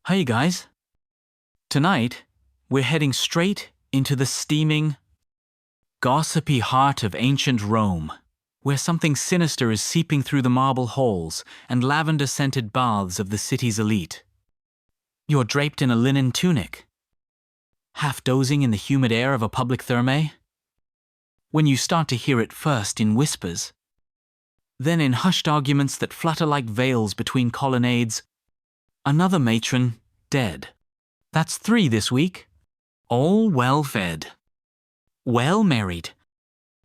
Hey guys. Tonight, we're heading straight into the steaming, gossipy heart of ancient Rome, where something sinister is seeping through the marble halls and lavender-scented baths of the city's elite. You're draped in a linen tunic, half dozing in the humid air of a public thermae, when you start to hear it first in whispers, then in hushed arguments that flutter like veils between colonnades. Another matron, dead. That's 3 this week. All well-fed, well-married,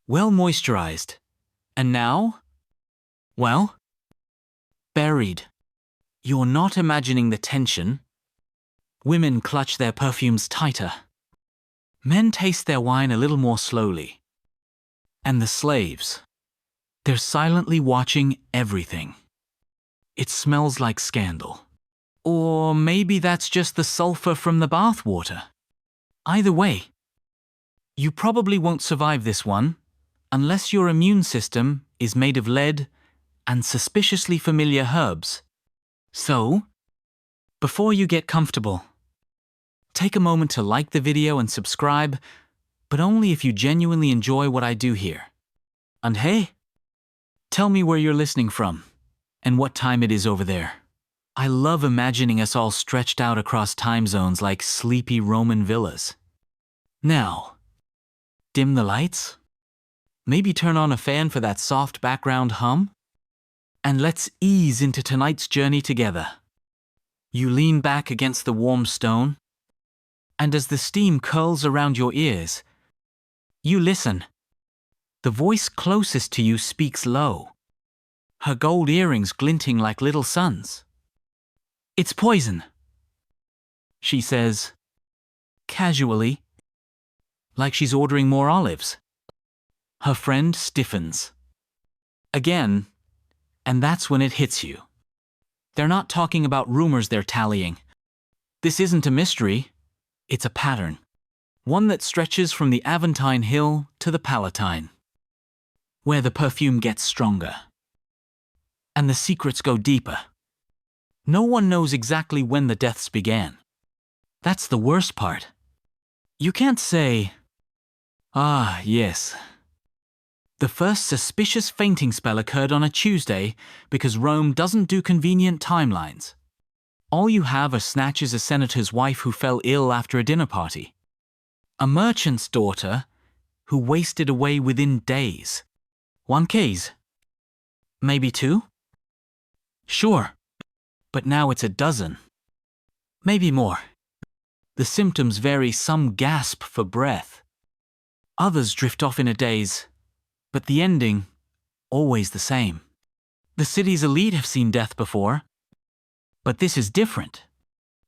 well-moisturized. And now? Well, buried. You're not imagining the tension. Women clutch their perfumes tighter. Men taste their wine a little more slowly. And the slaves, they're silently watching everything. It smells like scandal. Or maybe that's just the sulfur from the bathwater. Either way, you probably won't survive this one unless your immune system is made of lead and suspiciously familiar herbs. So, before you get comfortable, take a moment to like the video and subscribe, but only if you genuinely enjoy what I do here. And hey, tell me where you're listening from and what time it is over there. I love imagining us all stretched out across time zones like sleepy Roman villas. Now, dim the lights, maybe turn on a fan for that soft background hum, and let's ease into tonight's journey together. You lean back against the warm stone, and as the steam curls around your ears, you listen. The voice closest to you speaks low, her gold earrings glinting like little suns. "It's poison," she says, casually, like she's ordering more olives. Her friend stiffens. Again, and that's when it hits you. They're not talking about rumors they're tallying. This isn't a mystery, it's a pattern. One that stretches from the Aventine Hill to the Palatine, where the perfume gets stronger. And the secrets go deeper. No one knows exactly when the deaths began. That's the worst part. You can't say, "Ah, yes, the first suspicious fainting spell occurred on a Tuesday," because Rome doesn't do convenient timelines. All you have are snatches: a senator's wife who fell ill after a dinner party, a merchant's daughter who wasted away within days. 1 case. Maybe 2? Sure. But now it's a dozen. Maybe more. The symptoms vary. Some gasp for breath. Others drift off in a daze. But the ending, always the same. The city's elite have seen death before. But this is different.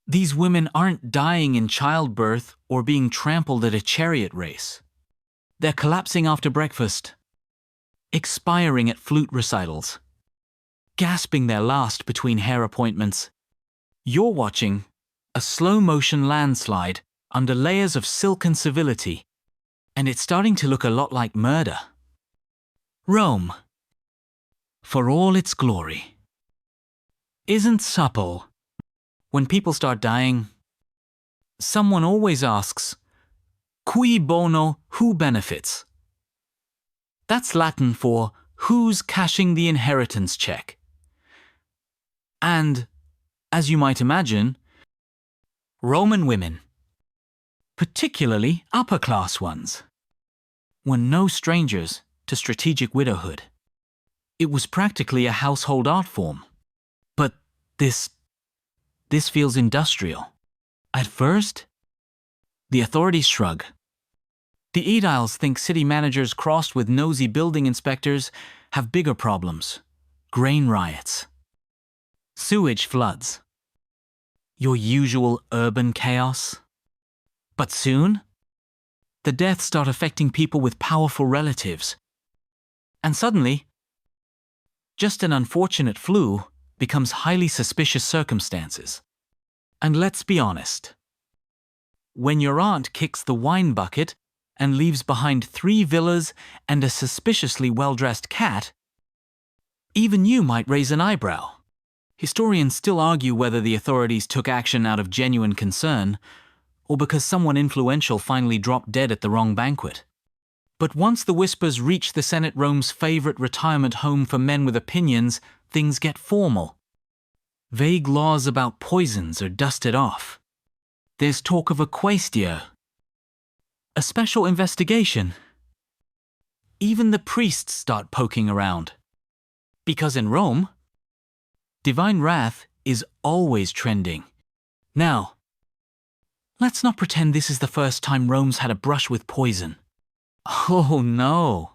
These women aren't dying in childbirth or being trampled at a chariot race. They're collapsing after breakfast, expiring at flute recitals, gasping their last between hair appointments. You're watching a slow-motion landslide under layers of silken civility, and it's starting to look a lot like murder. Rome, for all its glory, isn't supple. When people start dying, someone always asks, "Cui bono?" Who benefits? That's Latin for who's cashing the inheritance check. And, as you might imagine, Roman women, particularly upper-class ones, were no strangers to strategic widowhood. It was practically a household art form. But this feels industrial. At first, the authorities shrug. The ediles think city managers crossed with nosy building inspectors have bigger problems: grain riots, sewage floods, your usual urban chaos. But soon, the deaths start affecting people with powerful relatives. And suddenly, just an unfortunate flu becomes highly suspicious circumstances. And let's be honest, when your aunt kicks the wine bucket and leaves behind 3 villas and a suspiciously well-dressed cat, even you might raise an eyebrow. Historians still argue whether the authorities took action out of genuine concern or because someone influential finally dropped dead at the wrong banquet. But once the whispers reach the Senate Rome's favorite retirement home for men with opinions, things get formal. Vague laws about poisons are dusted off. There's talk of a quaestia, a special investigation. Even the priests start poking around. Because in Rome, divine wrath is always trending. Now, let's not pretend this is the first time Rome's had a brush with poison. Oh no.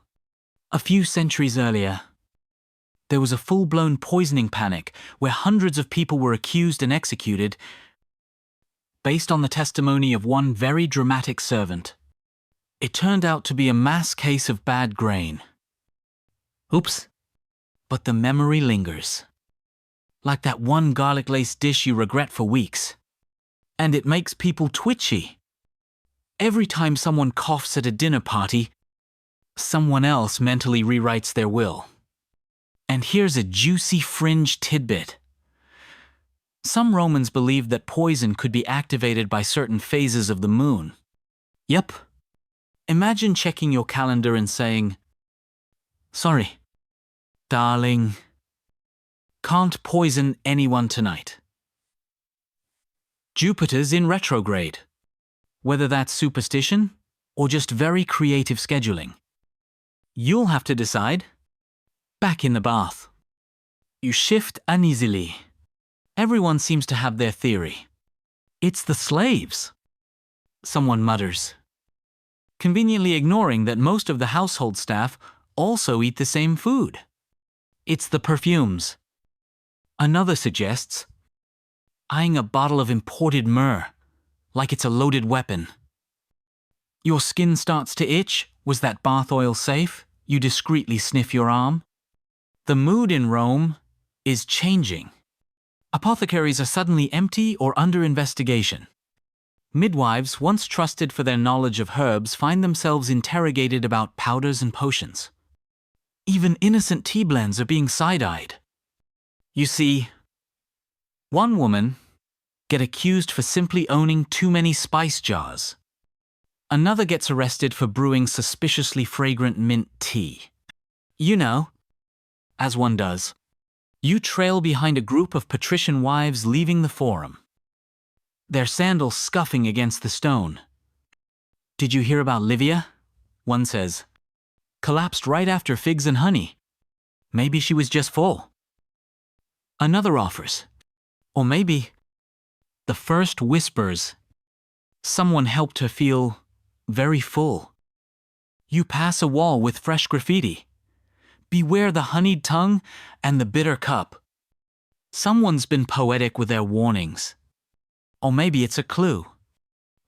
A few centuries earlier, there was a full-blown poisoning panic where hundreds of people were accused and executed based on the testimony of one very dramatic servant. It turned out to be a mass case of bad grain. Oops. But the memory lingers. Like that one garlic-laced dish you regret for weeks. And it makes people twitchy. Every time someone coughs at a dinner party, someone else mentally rewrites their will. And here's a juicy fringe tidbit. Some Romans believed that poison could be activated by certain phases of the moon. Yep. Imagine checking your calendar and saying, "Sorry, darling, can't poison anyone tonight." Jupiter's in retrograde. Whether that's superstition or just very creative scheduling. You'll have to decide. Back in the bath. You shift uneasily. Everyone seems to have their theory. It's the slaves. Someone mutters, conveniently ignoring that most of the household staff also eat the same food. It's the perfumes. Another suggests, eyeing a bottle of imported myrrh, like it's a loaded weapon. Your skin starts to itch. Was that bath oil safe? You discreetly sniff your arm. The mood in Rome is changing. Apothecaries are suddenly empty or under investigation. Midwives, once trusted for their knowledge of herbs, find themselves interrogated about powders and potions. Even innocent tea blends are being side-eyed. You see, one woman gets accused for simply owning too many spice jars. Another gets arrested for brewing suspiciously fragrant mint tea. You know, as one does. You trail behind a group of patrician wives leaving the forum. Their sandals scuffing against the stone. Did you hear about Livia? One says. Collapsed right after figs and honey. Maybe she was just full. Another offers. Or maybe the first whispers. Someone helped her feel very full. You pass a wall with fresh graffiti. Beware the honeyed tongue and the bitter cup. Someone's been poetic with their warnings. Or maybe it's a clue.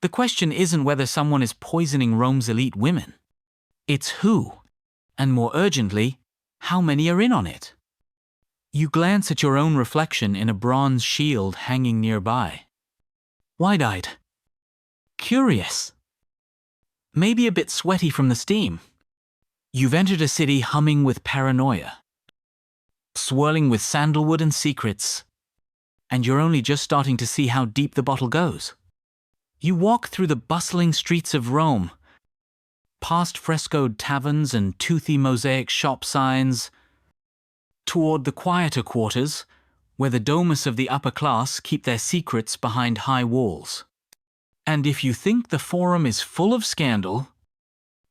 The question isn't whether someone is poisoning Rome's elite women. It's who, and more urgently, how many are in on it. You glance at your own reflection in a bronze shield hanging nearby. Wide-eyed. Curious. Maybe a bit sweaty from the steam. You've entered a city humming with paranoia, swirling with sandalwood and secrets, and you're only just starting to see how deep the bottle goes. You walk through the bustling streets of Rome, past frescoed taverns and toothy mosaic shop signs, toward the quieter quarters, where the domus of the upper class keep their secrets behind high walls. And if you think the forum is full of scandal,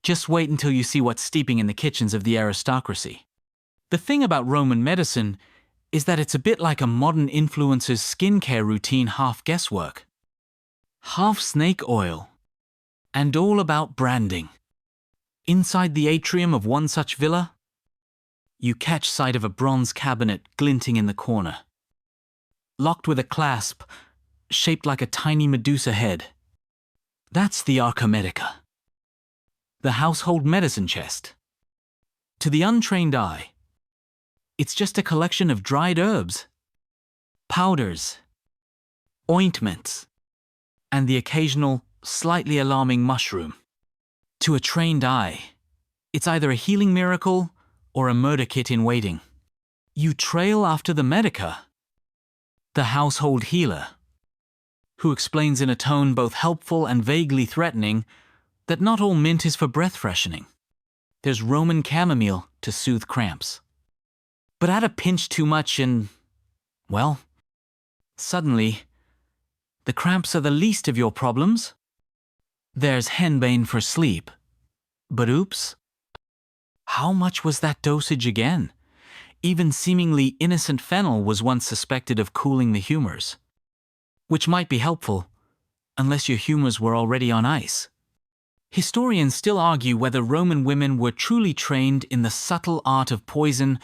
just wait until you see what's steeping in the kitchens of the aristocracy. The thing about Roman medicine is that it's a bit like a modern influencer's skincare routine, half guesswork, half snake oil, and all about branding. Inside the atrium of one such villa, you catch sight of a bronze cabinet glinting in the corner, locked with a clasp shaped like a tiny Medusa head. That's the Arca Medica, the household medicine chest. To the untrained eye, it's just a collection of dried herbs, powders, ointments, and the occasional, slightly alarming mushroom. To a trained eye, it's either a healing miracle or a murder kit in waiting. You trail after the Medica, the household healer, who explains in a tone both helpful and vaguely threatening that not all mint is for breath freshening. There's Roman chamomile to soothe cramps. But add a pinch too much and, well, suddenly, the cramps are the least of your problems. There's henbane for sleep. But oops, how much was that dosage again? Even seemingly innocent fennel was once suspected of cooling the humors, which might be helpful, unless your humors were already on ice. Historians still argue whether Roman women were truly trained in the subtle art of poison,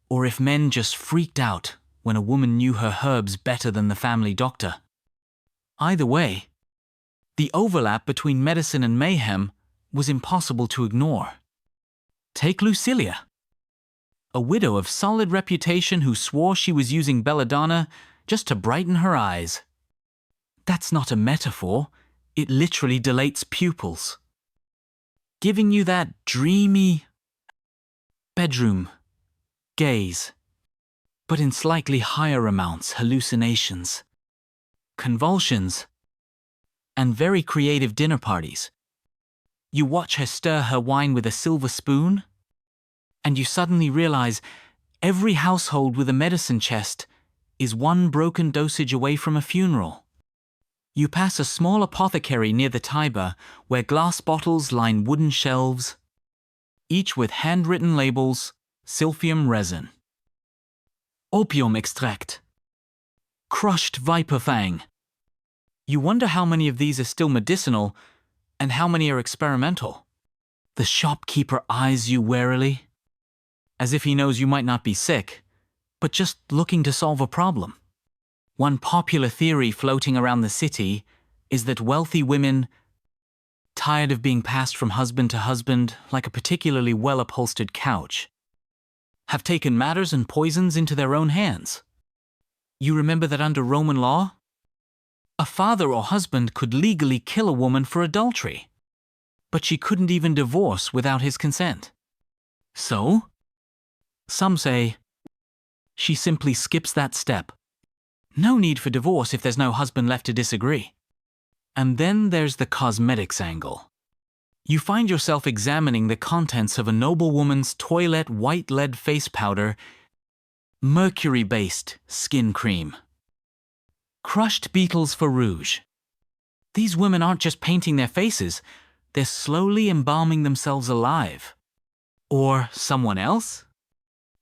or if men just freaked out when a woman knew her herbs better than the family doctor. Either way, the overlap between medicine and mayhem was impossible to ignore. Take Lucilia, a widow of solid reputation who swore she was using belladonna just to brighten her eyes. That's not a metaphor, it literally dilates pupils, giving you that dreamy bedroom gaze, but in slightly higher amounts, hallucinations, convulsions, and very creative dinner parties. You watch her stir her wine with a silver spoon, and you suddenly realize every household with a medicine chest is one broken dosage away from a funeral. You pass a small apothecary near the Tiber where glass bottles line wooden shelves, each with handwritten labels, silphium resin, opium extract, crushed viper fang. You wonder how many of these are still medicinal and how many are experimental. The shopkeeper eyes you warily, as if he knows you might not be sick, but just looking to solve a problem. One popular theory floating around the city is that wealthy women, tired of being passed from husband to husband like a particularly well-upholstered couch, have taken matters and poisons into their own hands. You remember that under Roman law, a father or husband could legally kill a woman for adultery, but she couldn't even divorce without his consent. So, some say, she simply skips that step. No need for divorce if there's no husband left to disagree. And then there's the cosmetics angle. You find yourself examining the contents of a noblewoman's toilette white lead face powder, mercury-based skin cream, crushed beetles for rouge. These women aren't just painting their faces, they're slowly embalming themselves alive. Or someone else?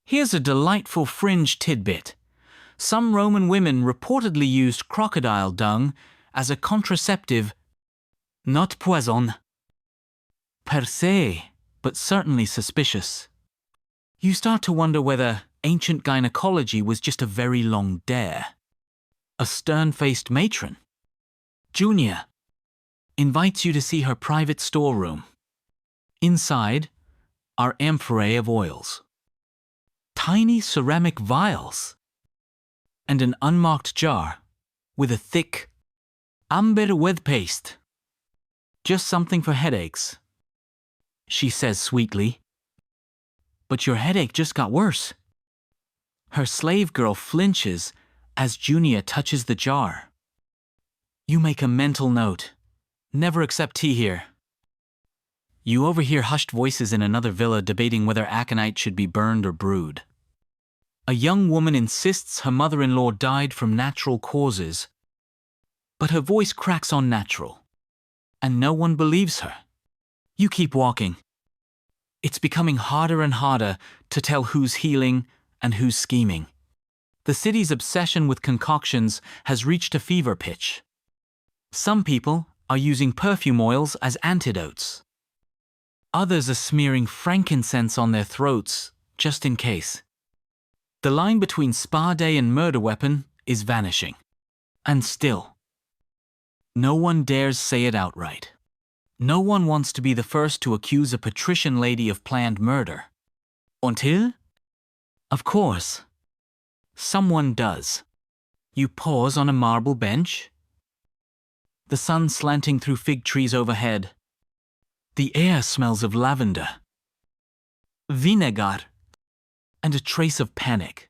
Here's a delightful fringe tidbit. Some Roman women reportedly used crocodile dung as a contraceptive, not poison per se, but certainly suspicious. You start to wonder whether ancient gynecology was just a very long dare. A stern-faced matron, Junia, invites you to see her private storeroom. Inside are amphorae of oils, tiny ceramic vials, and an unmarked jar with a thick amber with paste. Just something for headaches, she says sweetly. But your headache just got worse. Her slave girl flinches as Junia touches the jar. You make a mental note. Never accept tea here. You overhear hushed voices in another villa debating whether aconite should be burned or brewed. A young woman insists her mother-in-law died from natural causes, but her voice cracks on natural, and no one believes her. You keep walking. It's becoming harder and harder to tell who's healing and who's scheming. The city's obsession with concoctions has reached a fever pitch. Some people are using perfume oils as antidotes. Others are smearing frankincense on their throats, just in case. The line between spa day and murder weapon is vanishing. And still, no one dares say it outright. No one wants to be the first to accuse a patrician lady of planned murder. Until, of course, someone does. You pause on a marble bench, the sun slanting through fig trees overhead. The air smells of lavender, vinegar, and a trace of panic.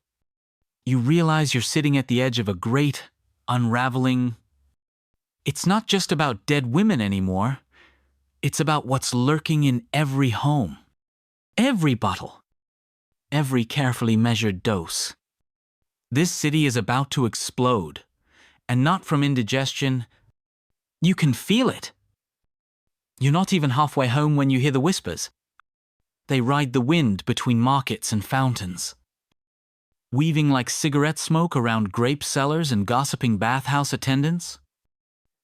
you realize you're sitting at the edge of a great, unraveling. It's not just about dead women anymore. It's about what's lurking in every home, every bottle, every carefully measured dose. This city is about to explode, and not from indigestion. You can feel it. You're not even halfway home when you hear the whispers. They ride the wind between markets and fountains, weaving like cigarette smoke around grape cellars and gossiping bathhouse attendants.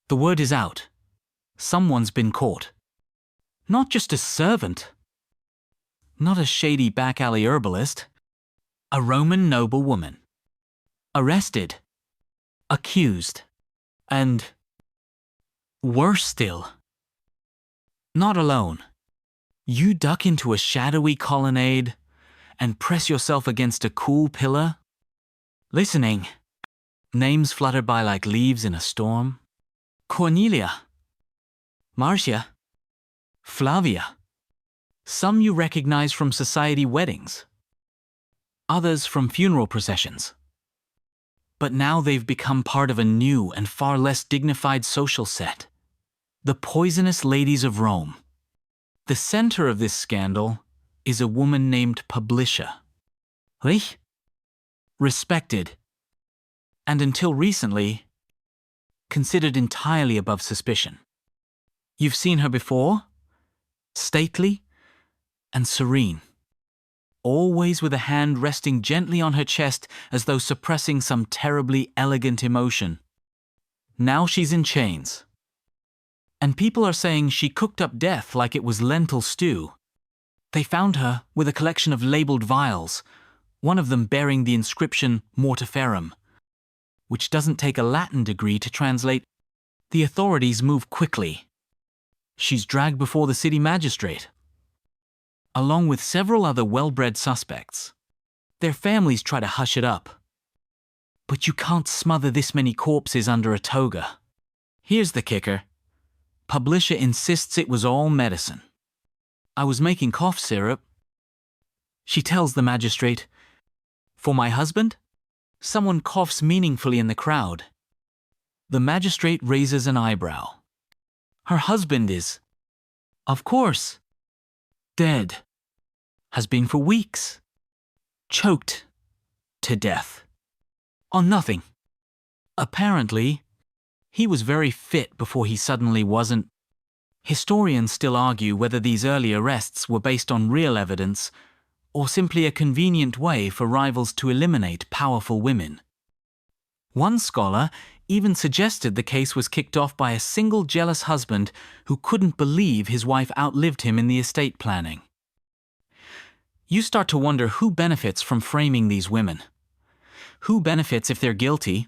The word is out. Someone's been caught. Not just a servant. Not a shady back-alley herbalist. A Roman noblewoman. Arrested. Accused. And, worse still, not alone. You duck into a shadowy colonnade and press yourself against a cool pillar, listening. Names flutter by like leaves in a storm. Cornelia. Marcia. Flavia. Some you recognize from society weddings. Others from funeral processions. But now they've become part of a new and far less dignified social set. The poisonous ladies of Rome. The center of this scandal is a woman named Publicia. Respected, and until recently, considered entirely above suspicion. You've seen her before? Stately and serene. Always with a hand resting gently on her chest as though suppressing some terribly elegant emotion. Now she's in chains. And people are saying she cooked up death like it was lentil stew. They found her with a collection of labeled vials, one of them bearing the inscription mortiferum, which doesn't take a Latin degree to translate. The authorities move quickly. She's dragged before the city magistrate, along with several other well-bred suspects. Their families try to hush it up. But you can't smother this many corpses under a toga. Here's the kicker. Publicia insists it was all medicine. I was making cough syrup. She tells the magistrate, for my husband? Someone coughs meaningfully in the crowd. The magistrate raises an eyebrow. Her husband is, of course, dead. Has been for weeks. Choked to death. On nothing. Apparently, he was very fit before he suddenly wasn't. Historians still argue whether these early arrests were based on real evidence or simply a convenient way for rivals to eliminate powerful women. One scholar even suggested the case was kicked off by a single jealous husband who couldn't believe his wife outlived him in the estate planning. You start to wonder who benefits from framing these women. Who benefits if they're guilty,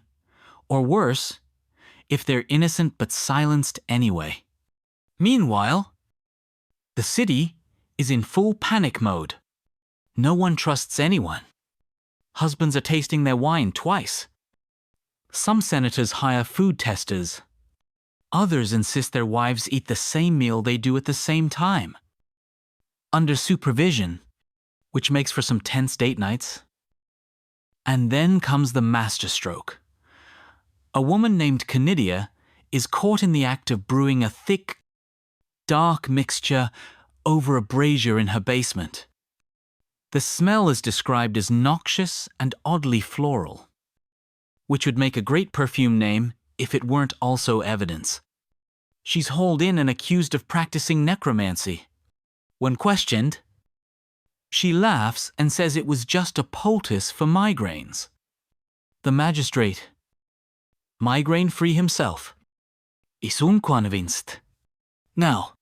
or worse, if they're innocent but silenced anyway. Meanwhile, the city is in full panic mode. No one trusts anyone. Husbands are tasting their wine twice. Some senators hire food testers. Others insist their wives eat the same meal they do at the same time. Under supervision, which makes for some tense date nights. And then comes the masterstroke. A woman named Canidia is caught in the act of brewing a thick, dark mixture over a brazier in her basement. The smell is described as noxious and oddly floral, which would make a great perfume name if it weren't also evidence. She's hauled in and accused of practicing necromancy. When questioned, she laughs and says it was just a poultice for migraines. The magistrate, migraine-free himself, is unconvinced. Now,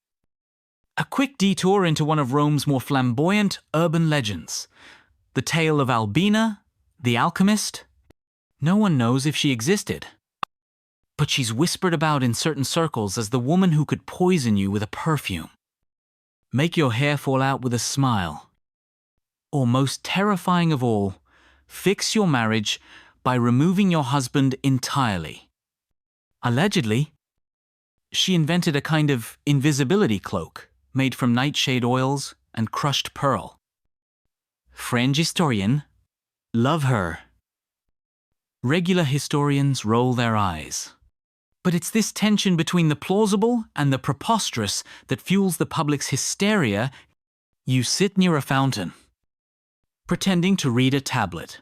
a quick detour into one of Rome's more flamboyant urban legends, the tale of Albina, the alchemist. No one knows if she existed, but she's whispered about in certain circles as the woman who could poison you with a perfume, make your hair fall out with a smile, or most terrifying of all, fix your marriage by removing your husband entirely. Allegedly, she invented a kind of invisibility cloak made from nightshade oils and crushed pearl. French historian, love her. Regular historians roll their eyes. But it's this tension between the plausible and the preposterous that fuels the public's hysteria. You sit near a fountain, pretending to read a tablet,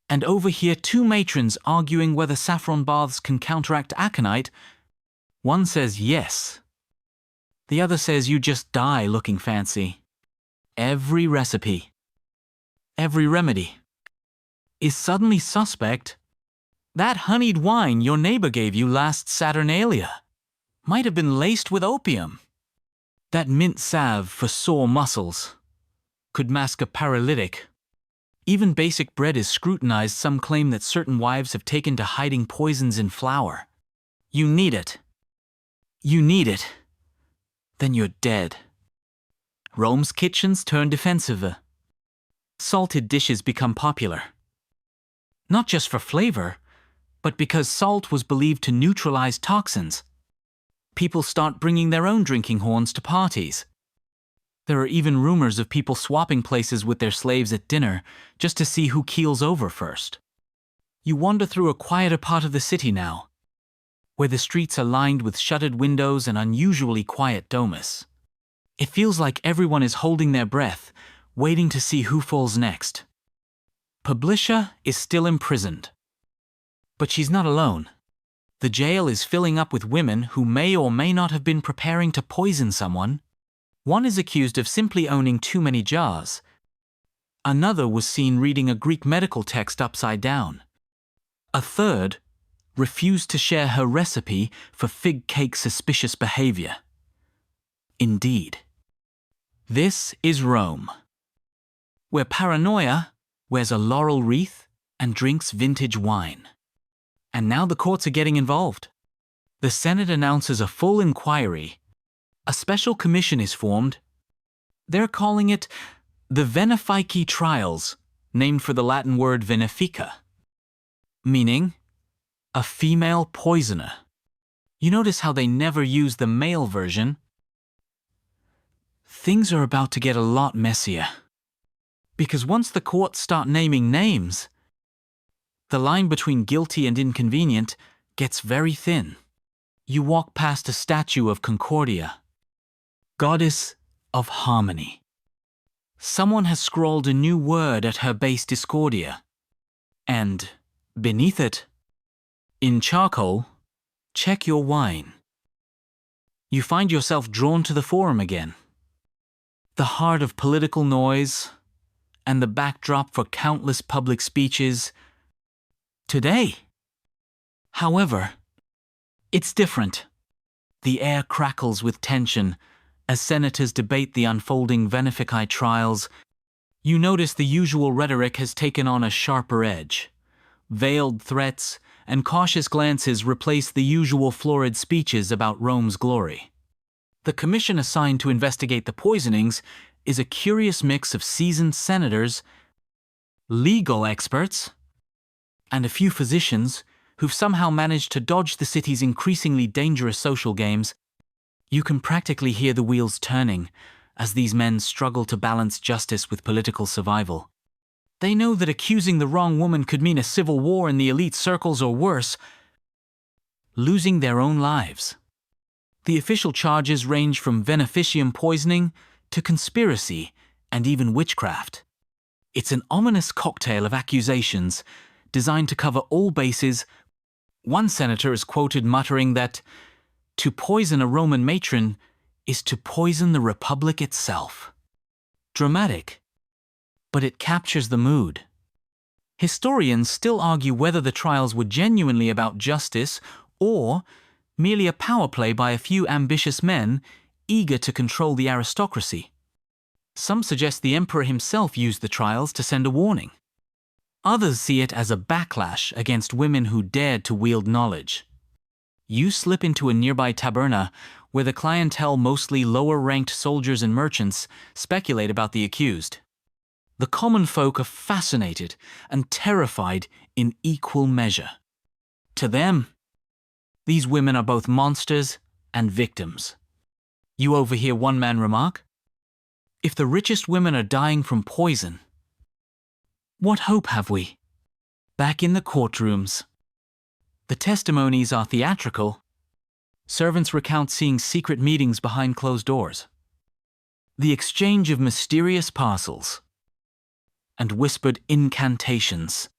and overhear two matrons arguing whether saffron baths can counteract aconite. One says yes. The other says you just die looking fancy. Every recipe, every remedy, is suddenly suspect. That honeyed wine your neighbor gave you last Saturnalia might have been laced with opium. That mint salve for sore muscles could mask a paralytic. Even basic bread is scrutinized. Some claim that certain wives have taken to hiding poisons in flour. You need it. You need it. Then you're dead. Rome's kitchens turn defensive. Salted dishes become popular. Not just for flavor, but because salt was believed to neutralize toxins. People start bringing their own drinking horns to parties. There are even rumors of people swapping places with their slaves at dinner just to see who keels over first. You wander through a quieter part of the city now, where the streets are lined with shuttered windows and unusually quiet domus. It feels like everyone is holding their breath, waiting to see who falls next. Publicia is still imprisoned. But she's not alone. The jail is filling up with women who may or may not have been preparing to poison someone. One is accused of simply owning too many jars. Another was seen reading a Greek medical text upside down. A third refused to share her recipe for fig cake suspicious behavior. Indeed. This is Rome, where paranoia wears a laurel wreath and drinks vintage wine. And now the courts are getting involved. The Senate announces a full inquiry. A special commission is formed. They're calling it the Venefici Trials, named for the Latin word venefica, meaning a female poisoner. You notice how they never use the male version? Things are about to get a lot messier. Because once the courts start naming names, the line between guilty and inconvenient gets very thin. You walk past a statue of Concordia, goddess of harmony. Someone has scrawled a new word at her base, discordia. And beneath it, in charcoal, check your wine. You find yourself drawn to the forum again. The heart of political noise and the backdrop for countless public speeches. Today, however, it's different. The air crackles with tension as senators debate the unfolding Venefici trials. You notice the usual rhetoric has taken on a sharper edge. Veiled threats and cautious glances replace the usual florid speeches about Rome's glory. The commission assigned to investigate the poisonings is a curious mix of seasoned senators, legal experts, and a few physicians who've somehow managed to dodge the city's increasingly dangerous social games. You can practically hear the wheels turning as these men struggle to balance justice with political survival. They know that accusing the wrong woman could mean a civil war in the elite circles or worse, losing their own lives. The official charges range from veneficium poisoning to conspiracy and even witchcraft. It's an ominous cocktail of accusations designed to cover all bases. One senator is quoted muttering that to poison a Roman matron is to poison the Republic itself. Dramatic, but it captures the mood. Historians still argue whether the trials were genuinely about justice or merely a power play by a few ambitious men eager to control the aristocracy. Some suggest the emperor himself used the trials to send a warning. Others see it as a backlash against women who dared to wield knowledge. You slip into a nearby taberna where the clientele, mostly lower-ranked soldiers and merchants, speculate about the accused. The common folk are fascinated and terrified in equal measure. To them, these women are both monsters and victims. You overhear one man remark, "If the richest women are dying from poison, what hope have we?" Back in the courtrooms. The testimonies are theatrical. Servants recount seeing secret meetings behind closed doors. The exchange of mysterious parcels and whispered incantations.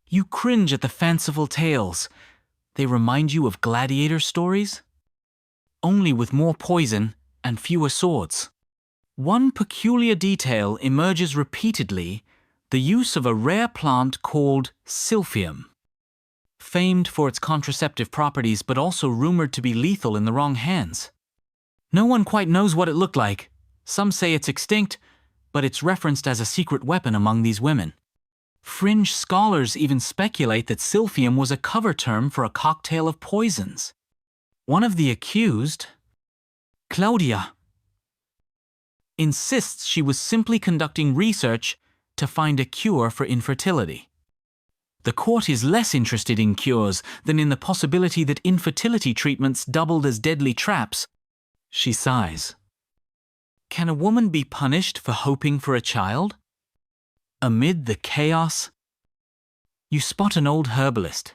You cringe at the fanciful tales. They remind you of gladiator stories, only with more poison and fewer swords. One peculiar detail emerges repeatedly: the use of a rare plant called silphium, famed for its contraceptive properties but also rumored to be lethal in the wrong hands. No one quite knows what it looked like. Some say it's extinct, but it's referenced as a secret weapon among these women. Fringe scholars even speculate that silphium was a cover term for a cocktail of poisons. One of the accused, Claudia, insists she was simply conducting research to find a cure for infertility. The court is less interested in cures than in the possibility that infertility treatments doubled as deadly traps. She sighs. Can a woman be punished for hoping for a child? Amid the chaos, you spot an old herbalist,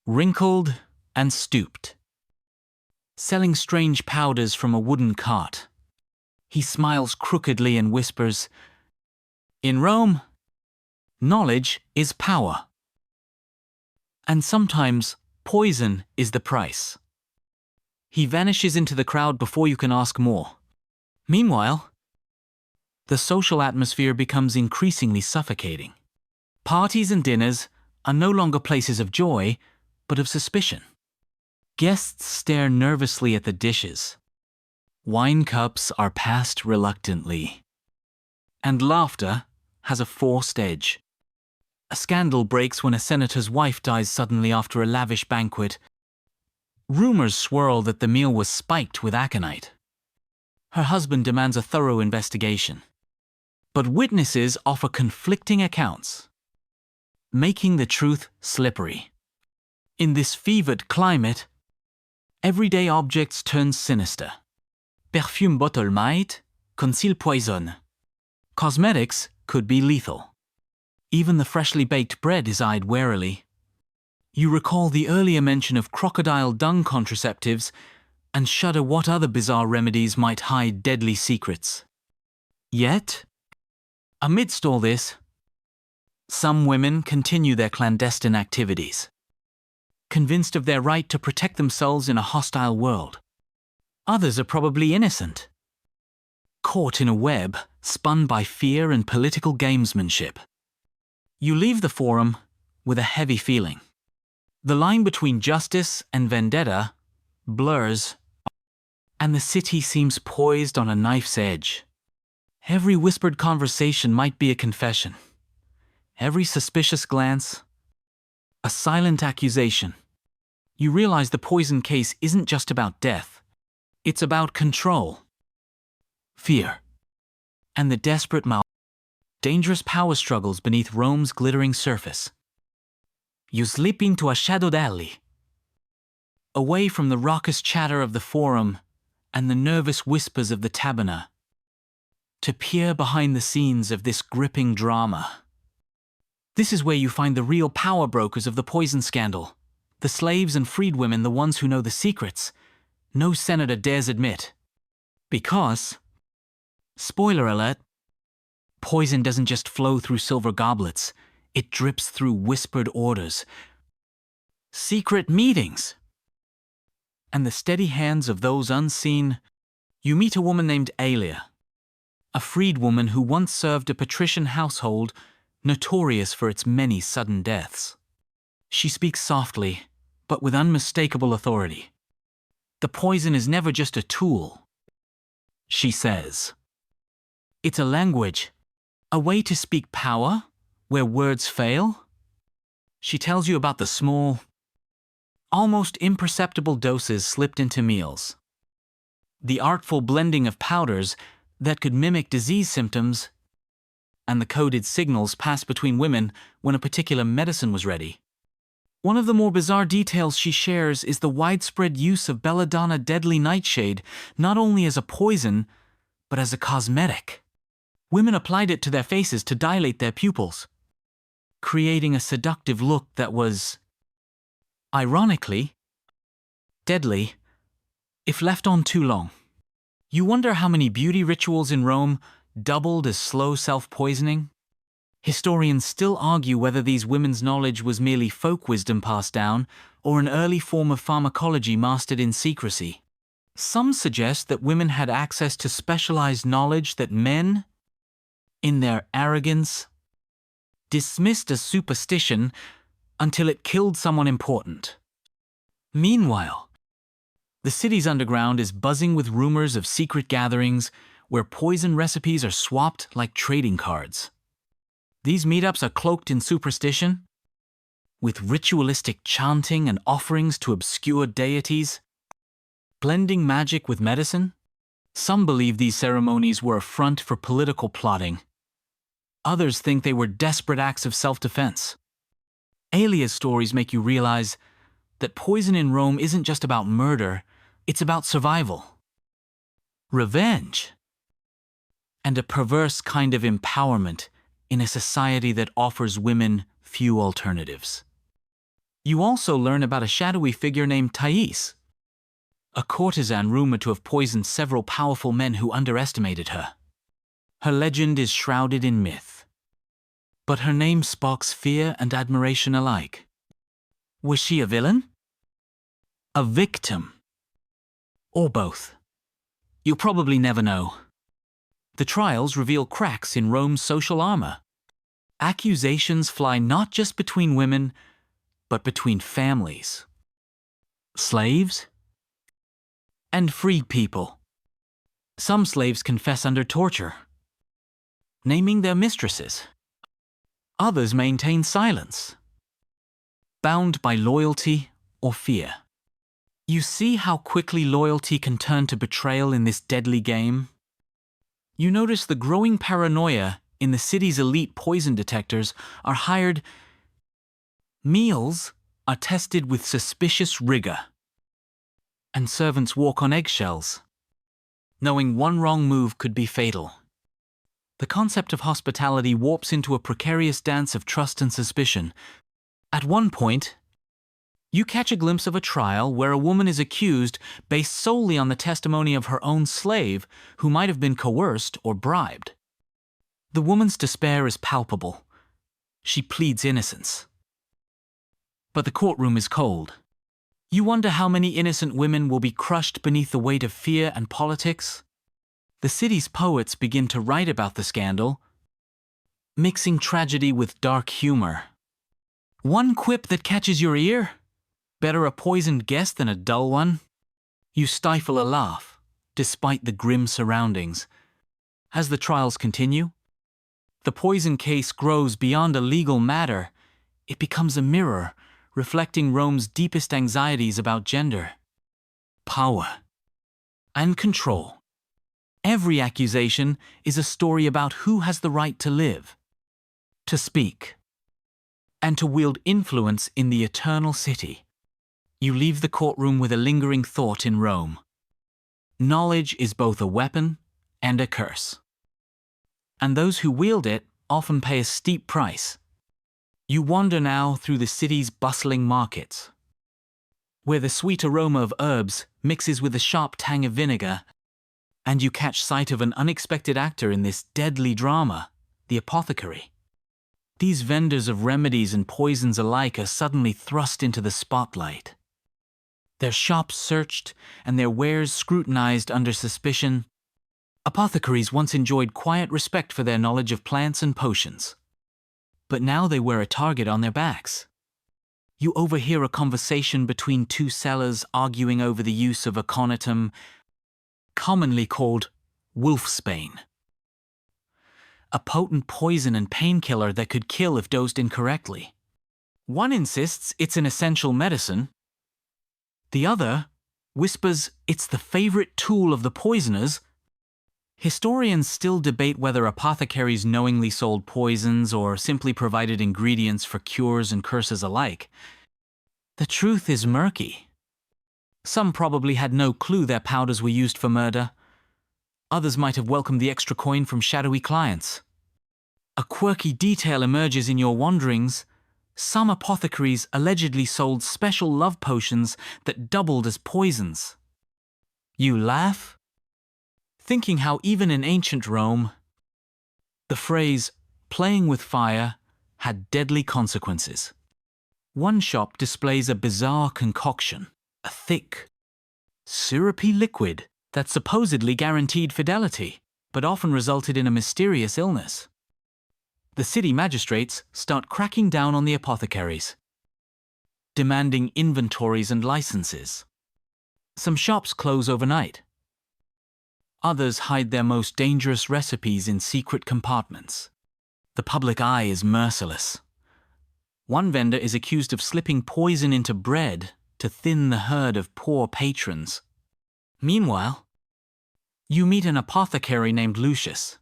wrinkled and stooped, selling strange powders from a wooden cart. He smiles crookedly and whispers, "In Rome, knowledge is power. And sometimes poison is the price." He vanishes into the crowd before you can ask more. Meanwhile, the social atmosphere becomes increasingly suffocating. Parties and dinners are no longer places of joy, but of suspicion. Guests stare nervously at the dishes. Wine cups are passed reluctantly. And laughter has a forced edge. A scandal breaks when a senator's wife dies suddenly after a lavish banquet. Rumors swirl that the meal was spiked with aconite. Her husband demands a thorough investigation. But witnesses offer conflicting accounts, making the truth slippery. In this fevered climate, everyday objects turn sinister. Perfume bottle might conceal poison. Cosmetics could be lethal. Even the freshly baked bread is eyed warily. You recall the earlier mention of crocodile dung contraceptives and shudder what other bizarre remedies might hide deadly secrets. Yet, amidst all this, some women continue their clandestine activities, convinced of their right to protect themselves in a hostile world. Others are probably innocent, caught in a web spun by fear and political gamesmanship. You leave the forum with a heavy feeling. The line between justice and vendetta blurs, and the city seems poised on a knife's edge. Every whispered conversation might be a confession. Every suspicious glance, a silent accusation. You realize the poison case isn't just about death. It's about control, fear, and the desperate dangerous power struggles beneath Rome's glittering surface. You slip into a shadowed alley, away from the raucous chatter of the forum and the nervous whispers of the taberna, to peer behind the scenes of this gripping drama. This is where you find the real power brokers of the poison scandal, the slaves and freedwomen, the ones who know the secrets no senator dares admit. Because, spoiler alert, poison doesn't just flow through silver goblets, it drips through whispered orders, secret meetings, and the steady hands of those unseen. You meet a woman named Aelia, a freedwoman who once served a patrician household notorious for its many sudden deaths. She speaks softly, but with unmistakable authority. The poison is never just a tool, she says. It's a language, a way to speak power where words fail. She tells you about the small, almost imperceptible doses slipped into meals, the artful blending of powders that could mimic disease symptoms, and the coded signals passed between women when a particular medicine was ready. One of the more bizarre details she shares is the widespread use of belladonna deadly nightshade, not only as a poison, but as a cosmetic. Women applied it to their faces to dilate their pupils, creating a seductive look that was, ironically, deadly if left on too long. You wonder how many beauty rituals in Rome doubled as slow self-poisoning? Historians still argue whether these women's knowledge was merely folk wisdom passed down or an early form of pharmacology mastered in secrecy. Some suggest that women had access to specialized knowledge that men, in their arrogance, dismissed as superstition until it killed someone important. Meanwhile, the city's underground is buzzing with rumors of secret gatherings where poison recipes are swapped like trading cards. These meetups are cloaked in superstition, with ritualistic chanting and offerings to obscure deities, blending magic with medicine. Some believe these ceremonies were a front for political plotting. Others think they were desperate acts of self-defense. Alias stories make you realize that poison in Rome isn't just about murder, it's about survival, revenge, and a perverse kind of empowerment in a society that offers women few alternatives. You also learn about a shadowy figure named Thais, a courtesan rumored to have poisoned several powerful men who underestimated her. Her legend is shrouded in myth, but her name sparks fear and admiration alike. Was she a villain? A victim? Or both? You'll probably never know. The trials reveal cracks in Rome's social armor. Accusations fly not just between women, but between families, slaves, and free people. Some slaves confess under torture, naming their mistresses. Others maintain silence, bound by loyalty or fear. You see how quickly loyalty can turn to betrayal in this deadly game? You notice the growing paranoia in the city's elite poison detectors are hired. Meals are tested with suspicious rigor, and servants walk on eggshells, knowing one wrong move could be fatal. The concept of hospitality warps into a precarious dance of trust and suspicion. At one point, you catch a glimpse of a trial where a woman is accused based solely on the testimony of her own slave who might have been coerced or bribed. The woman's despair is palpable. She pleads innocence. But the courtroom is cold. You wonder how many innocent women will be crushed beneath the weight of fear and politics. The city's poets begin to write about the scandal, mixing tragedy with dark humor. One quip that catches your ear? Better a poisoned guess than a dull one? You stifle a laugh, despite the grim surroundings. As the trials continue, the poison case grows beyond a legal matter. It becomes a mirror, reflecting Rome's deepest anxieties about gender, power, and control. Every accusation is a story about who has the right to live, to speak, and to wield influence in the eternal city. You leave the courtroom with a lingering thought in Rome. Knowledge is both a weapon and a curse, and those who wield it often pay a steep price. You wander now through the city's bustling markets, where the sweet aroma of herbs mixes with the sharp tang of vinegar, and you catch sight of an unexpected actor in this deadly drama, the apothecary. These vendors of remedies and poisons alike are suddenly thrust into the spotlight. Their shops searched and their wares scrutinized under suspicion. Apothecaries once enjoyed quiet respect for their knowledge of plants and potions, but now they wear a target on their backs. You overhear a conversation between two sellers arguing over the use of aconitum, commonly called wolfsbane, a potent poison and painkiller that could kill if dosed incorrectly. One insists it's an essential medicine. The other whispers it's the favorite tool of the poisoners. Historians still debate whether apothecaries knowingly sold poisons or simply provided ingredients for cures and curses alike. The truth is murky. Some probably had no clue their powders were used for murder. Others might have welcomed the extra coin from shadowy clients. A quirky detail emerges in your wanderings. Some apothecaries allegedly sold special love potions that doubled as poisons. You laugh, thinking how even in ancient Rome, the phrase, playing with fire, had deadly consequences. One shop displays a bizarre concoction, a thick, syrupy liquid that supposedly guaranteed fidelity, but often resulted in a mysterious illness. The city magistrates start cracking down on the apothecaries, demanding inventories and licenses. Some shops close overnight. Others hide their most dangerous recipes in secret compartments. The public eye is merciless. One vendor is accused of slipping poison into bread to thin the herd of poor patrons. Meanwhile, you meet an apothecary named Lucius,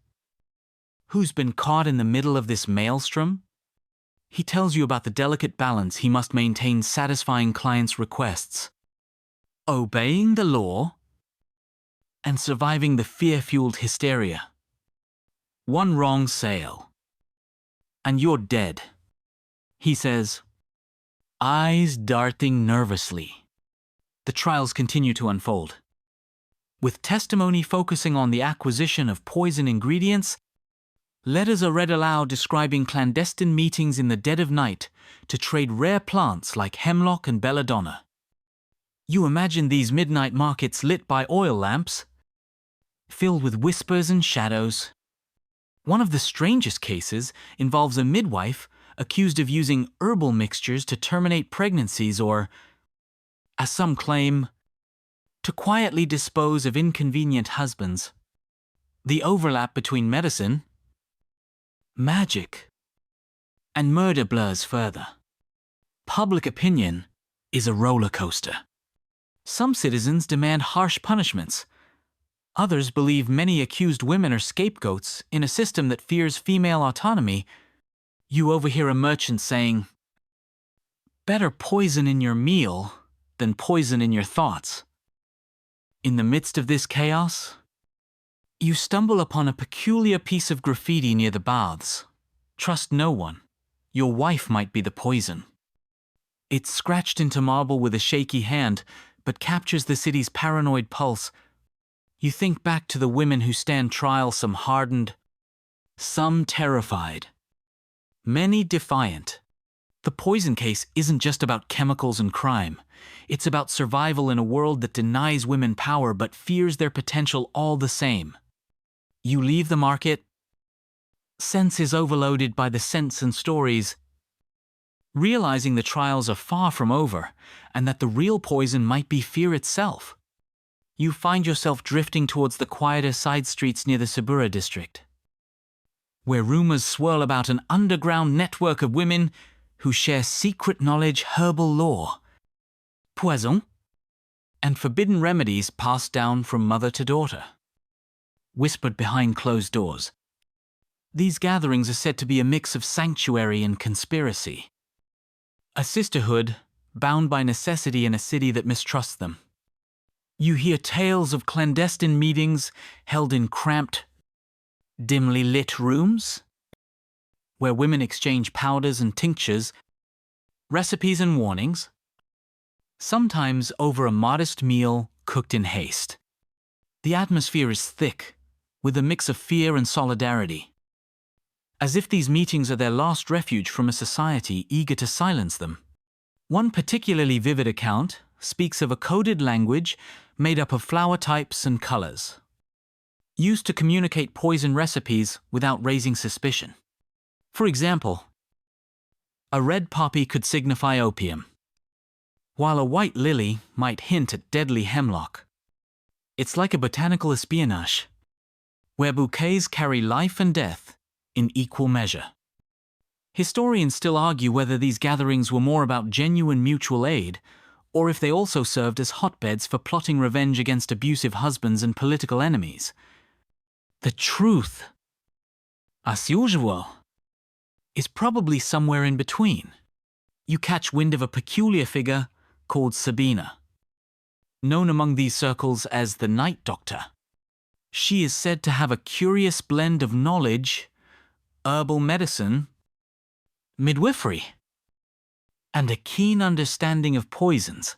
who's been caught in the middle of this maelstrom. He tells you about the delicate balance he must maintain satisfying clients' requests, obeying the law, and surviving the fear-fueled hysteria. One wrong sale, and you're dead, he says, eyes darting nervously. The trials continue to unfold, with testimony focusing on the acquisition of poison ingredients. Letters are read aloud describing clandestine meetings in the dead of night to trade rare plants like hemlock and belladonna. You imagine these midnight markets lit by oil lamps, filled with whispers and shadows. One of the strangest cases involves a midwife accused of using herbal mixtures to terminate pregnancies or, as some claim, to quietly dispose of inconvenient husbands. The overlap between medicine, magic, and murder blurs further. Public opinion is a roller coaster. Some citizens demand harsh punishments. Others believe many accused women are scapegoats in a system that fears female autonomy. You overhear a merchant saying, "Better poison in your meal than poison in your thoughts." In the midst of this chaos, you stumble upon a peculiar piece of graffiti near the baths. Trust no one. Your wife might be the poison. It's scratched into marble with a shaky hand, but captures the city's paranoid pulse. You think back to the women who stand trial, some hardened, some terrified, many defiant. The poison case isn't just about chemicals and crime. It's about survival in a world that denies women power but fears their potential all the same. You leave the market, senses overloaded by the scents and stories, realizing the trials are far from over and that the real poison might be fear itself. You find yourself drifting towards the quieter side streets near the Sabura district, where rumors swirl about an underground network of women who share secret knowledge, herbal lore, poison, and forbidden remedies passed down from mother to daughter, whispered behind closed doors. These gatherings are said to be a mix of sanctuary and conspiracy, a sisterhood bound by necessity in a city that mistrusts them. You hear tales of clandestine meetings held in cramped, dimly lit rooms, where women exchange powders and tinctures, recipes and warnings, sometimes over a modest meal cooked in haste. The atmosphere is thick, with a mix of fear and solidarity, as if these meetings are their last refuge from a society eager to silence them. One particularly vivid account speaks of a coded language made up of flower types and colors, used to communicate poison recipes without raising suspicion. For example, a red poppy could signify opium, while a white lily might hint at deadly hemlock. It's like a botanical espionage, where bouquets carry life and death in equal measure. Historians still argue whether these gatherings were more about genuine mutual aid, or if they also served as hotbeds for plotting revenge against abusive husbands and political enemies. The truth, as usual, is probably somewhere in between. You catch wind of a peculiar figure called Sabina, known among these circles as the Night Doctor. She is said to have a curious blend of knowledge, herbal medicine, midwifery, and a keen understanding of poisons.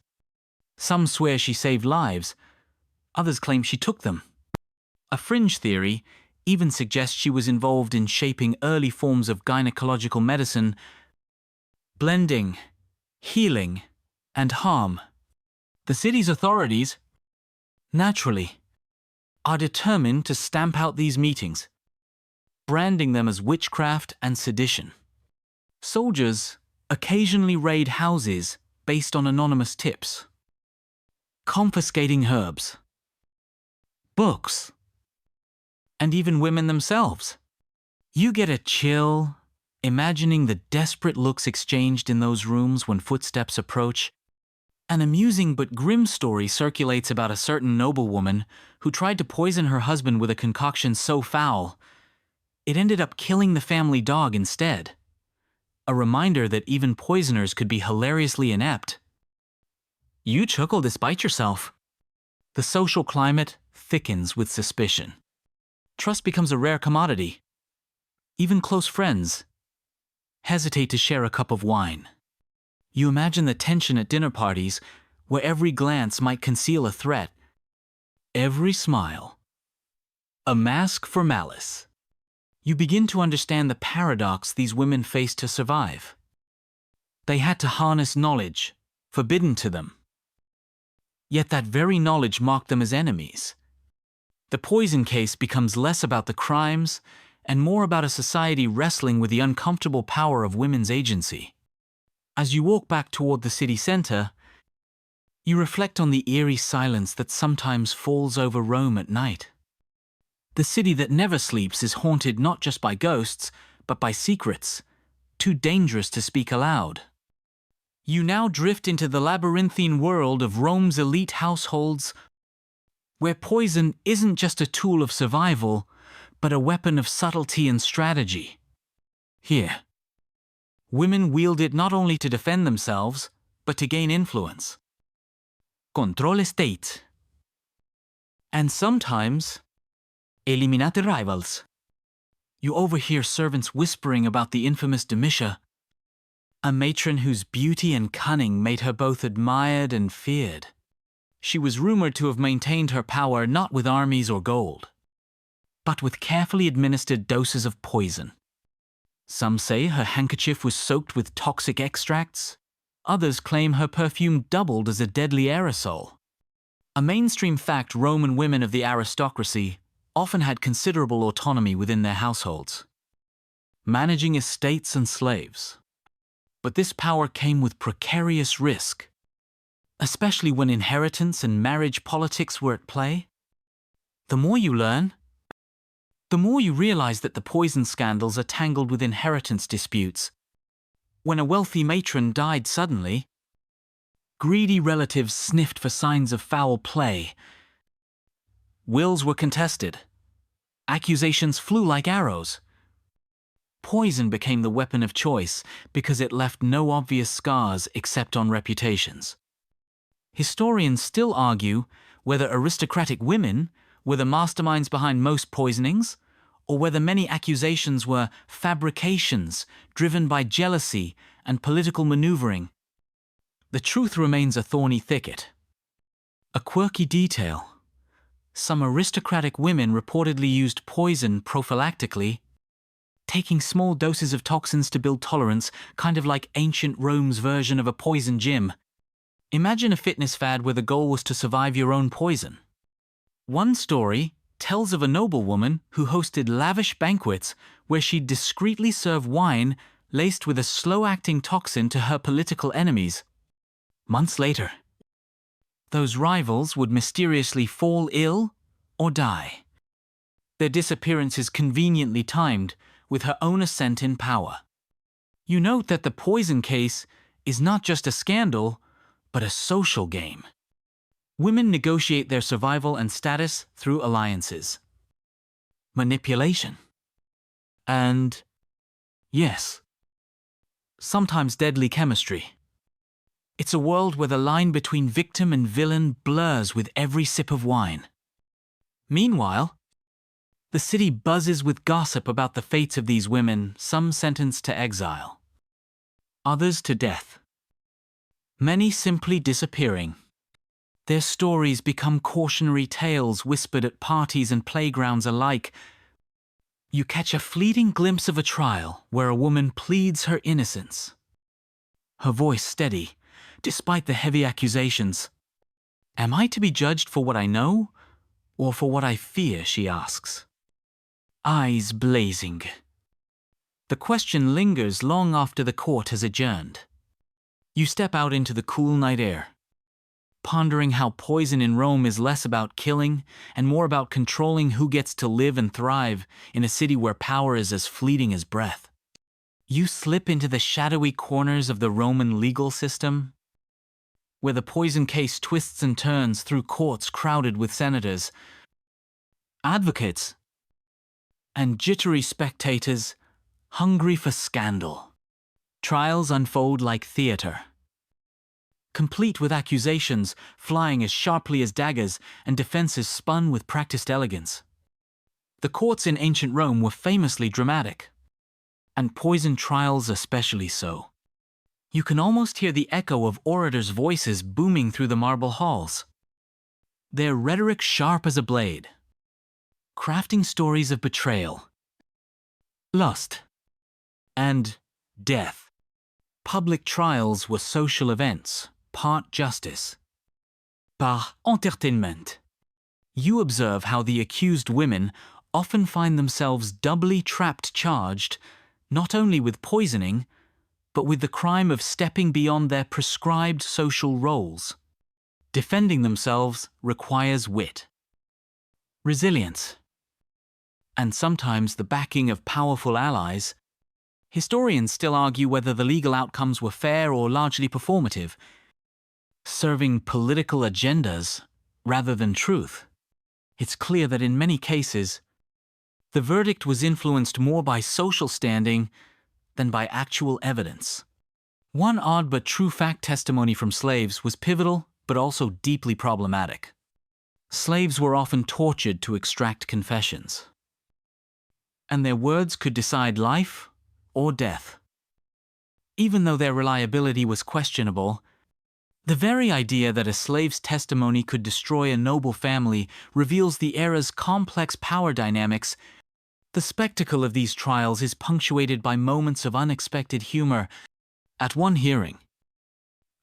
Some swear she saved lives, others claim she took them. A fringe theory even suggests she was involved in shaping early forms of gynecological medicine, blending healing and harm. The city's authorities, naturally, are determined to stamp out these meetings, branding them as witchcraft and sedition. Soldiers occasionally raid houses based on anonymous tips, confiscating herbs, books, and even women themselves. You get a chill imagining the desperate looks exchanged in those rooms when footsteps approach. An amusing but grim story circulates about a certain noblewoman who tried to poison her husband with a concoction so foul, it ended up killing the family dog instead. A reminder that even poisoners could be hilariously inept. You chuckle despite yourself. The social climate thickens with suspicion. Trust becomes a rare commodity. Even close friends hesitate to share a cup of wine. You imagine the tension at dinner parties where every glance might conceal a threat, every smile a mask for malice. You begin to understand the paradox these women faced to survive. They had to harness knowledge forbidden to them. Yet that very knowledge marked them as enemies. The poison case becomes less about the crimes and more about a society wrestling with the uncomfortable power of women's agency. As you walk back toward the city center, you reflect on the eerie silence that sometimes falls over Rome at night. The city that never sleeps is haunted not just by ghosts, but by secrets, too dangerous to speak aloud. You now drift into the labyrinthine world of Rome's elite households, where poison isn't just a tool of survival, but a weapon of subtlety and strategy. Here, women wield it not only to defend themselves, but to gain influence. Control estate. And sometimes, eliminate rivals. You overhear servants whispering about the infamous Domitia, a matron whose beauty and cunning made her both admired and feared. She was rumored to have maintained her power not with armies or gold, but with carefully administered doses of poison. Some say her handkerchief was soaked with toxic extracts. Others claim her perfume doubled as a deadly aerosol. A mainstream fact, Roman women of the aristocracy often had considerable autonomy within their households, managing estates and slaves. But this power came with precarious risk, especially when inheritance and marriage politics were at play. The more you learn, the more you realize that the poison scandals are tangled with inheritance disputes. When a wealthy matron died suddenly, greedy relatives sniffed for signs of foul play. Wills were contested. Accusations flew like arrows. Poison became the weapon of choice because it left no obvious scars except on reputations. Historians still argue whether aristocratic women were the masterminds behind most poisonings, or whether many accusations were fabrications driven by jealousy and political maneuvering. The truth remains a thorny thicket. A quirky detail: some aristocratic women reportedly used poison prophylactically, taking small doses of toxins to build tolerance, kind of like ancient Rome's version of a poison gym. Imagine a fitness fad where the goal was to survive your own poison. One story tells of a noblewoman who hosted lavish banquets where she'd discreetly serve wine laced with a slow-acting toxin to her political enemies. Months later, those rivals would mysteriously fall ill or die, their disappearances conveniently timed with her own ascent in power. You note that the poison case is not just a scandal, but a social game. Women negotiate their survival and status through alliances, manipulation, and, yes, sometimes deadly chemistry. It's a world where the line between victim and villain blurs with every sip of wine. Meanwhile, The city buzzes with gossip about the fates of these women, some sentenced to exile, others to death, many simply disappearing. Their stories become cautionary tales whispered at parties and playgrounds alike. You catch a fleeting glimpse of a trial where a woman pleads her innocence, her voice steady, despite the heavy accusations. "Am I to be judged for what I know, or for what I fear?" she asks, eyes blazing. The question lingers long after the court has adjourned. You step out into the cool night air, pondering how poison in Rome is less about killing and more about controlling who gets to live and thrive in a city where power is as fleeting as breath. You slip into the shadowy corners of the Roman legal system, where the poison case twists and turns through courts crowded with senators, advocates, and jittery spectators hungry for scandal. Trials unfold like theater, complete with accusations flying as sharply as daggers and defenses spun with practiced elegance. The courts in ancient Rome were famously dramatic, and poison trials especially so. You can almost hear the echo of orators' voices booming through the marble halls, their rhetoric sharp as a blade, crafting stories of betrayal, lust, and death. Public trials were social events, part justice, part entertainment. You observe how the accused women often find themselves doubly trapped, charged not only with poisoning, but with the crime of stepping beyond their prescribed social roles. Defending themselves requires wit, resilience, and sometimes the backing of powerful allies. Historians still argue whether the legal outcomes were fair or largely performative, serving political agendas rather than truth. It's clear that in many cases, the verdict was influenced more by social standing than by actual evidence. One odd but true fact testimony from slaves was pivotal but also deeply problematic. Slaves were often tortured to extract confessions, and their words could decide life or death. Even though their reliability was questionable, the very idea that a slave's testimony could destroy a noble family reveals the era's complex power dynamics. The spectacle of these trials is punctuated by moments of unexpected humor. At one hearing,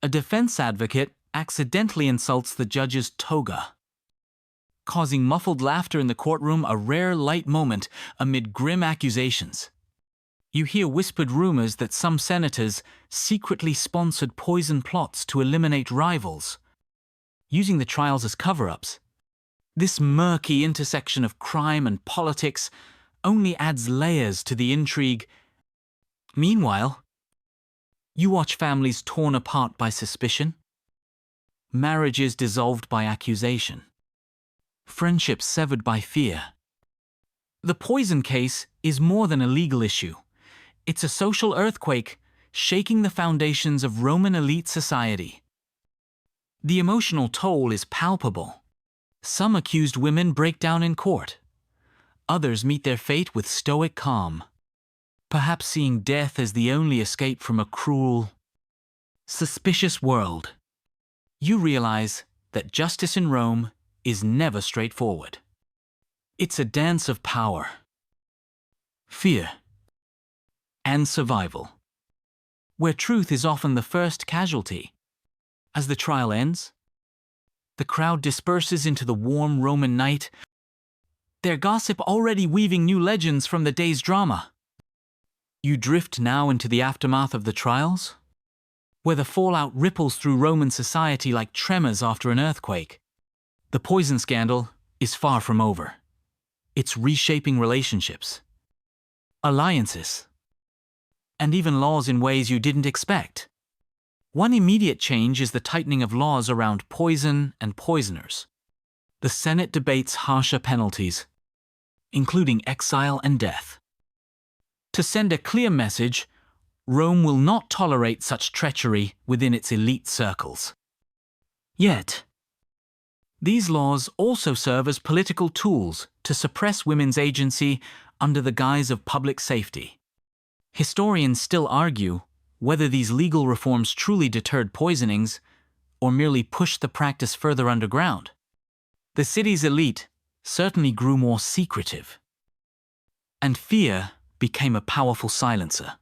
a defense advocate accidentally insults the judge's toga, causing muffled laughter in the courtroom, a rare light moment amid grim accusations. You hear whispered rumors that some senators secretly sponsored poison plots to eliminate rivals, using the trials as cover-ups. This murky intersection of crime and politics only adds layers to the intrigue. Meanwhile, you watch families torn apart by suspicion, marriages dissolved by accusation, friendships severed by fear. The poison case is more than a legal issue. It's a social earthquake shaking the foundations of Roman elite society. The emotional toll is palpable. Some accused women break down in court. Others meet their fate with stoic calm, perhaps seeing death as the only escape from a cruel, suspicious world. You realize that justice in Rome is never straightforward. It's a dance of power, fear, and survival, where truth is often the first casualty. As the trial ends, the crowd disperses into the warm Roman night, their gossip already weaving new legends from the day's drama. You drift now into the aftermath of the trials, where the fallout ripples through Roman society like tremors after an earthquake. The poison scandal is far from over. It's reshaping relationships, alliances, and even laws in ways you didn't expect. One immediate change is the tightening of laws around poison and poisoners. The Senate debates harsher penalties, including exile and death. To send a clear message, Rome will not tolerate such treachery within its elite circles. Yet, These laws also serve as political tools to suppress women's agency under the guise of public safety. Historians still argue whether these legal reforms truly deterred poisonings or merely pushed the practice further underground. The city's elite certainly grew more secretive, and fear became a powerful silencer.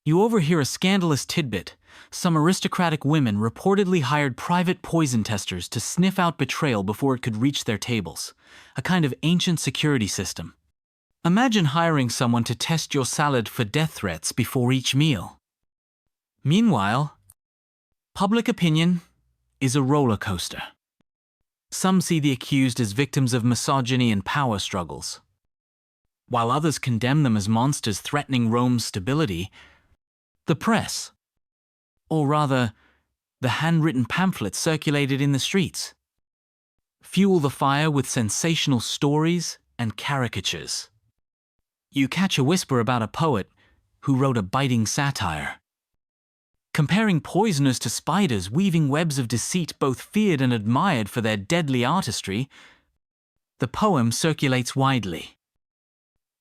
You overhear a scandalous tidbit. Some aristocratic women reportedly hired private poison testers to sniff out betrayal before it could reach their tables, a kind of ancient security system. Imagine hiring someone to test your salad for death threats before each meal. Meanwhile, public opinion is a roller coaster. Some see the accused as victims of misogyny and power struggles, while others condemn them as monsters threatening Rome's stability. The press, or rather, the handwritten pamphlets circulated in the streets, fuel the fire with sensational stories and caricatures. You catch a whisper about a poet who wrote a biting satire, comparing poisoners to spiders weaving webs of deceit, both feared and admired for their deadly artistry. The poem circulates widely,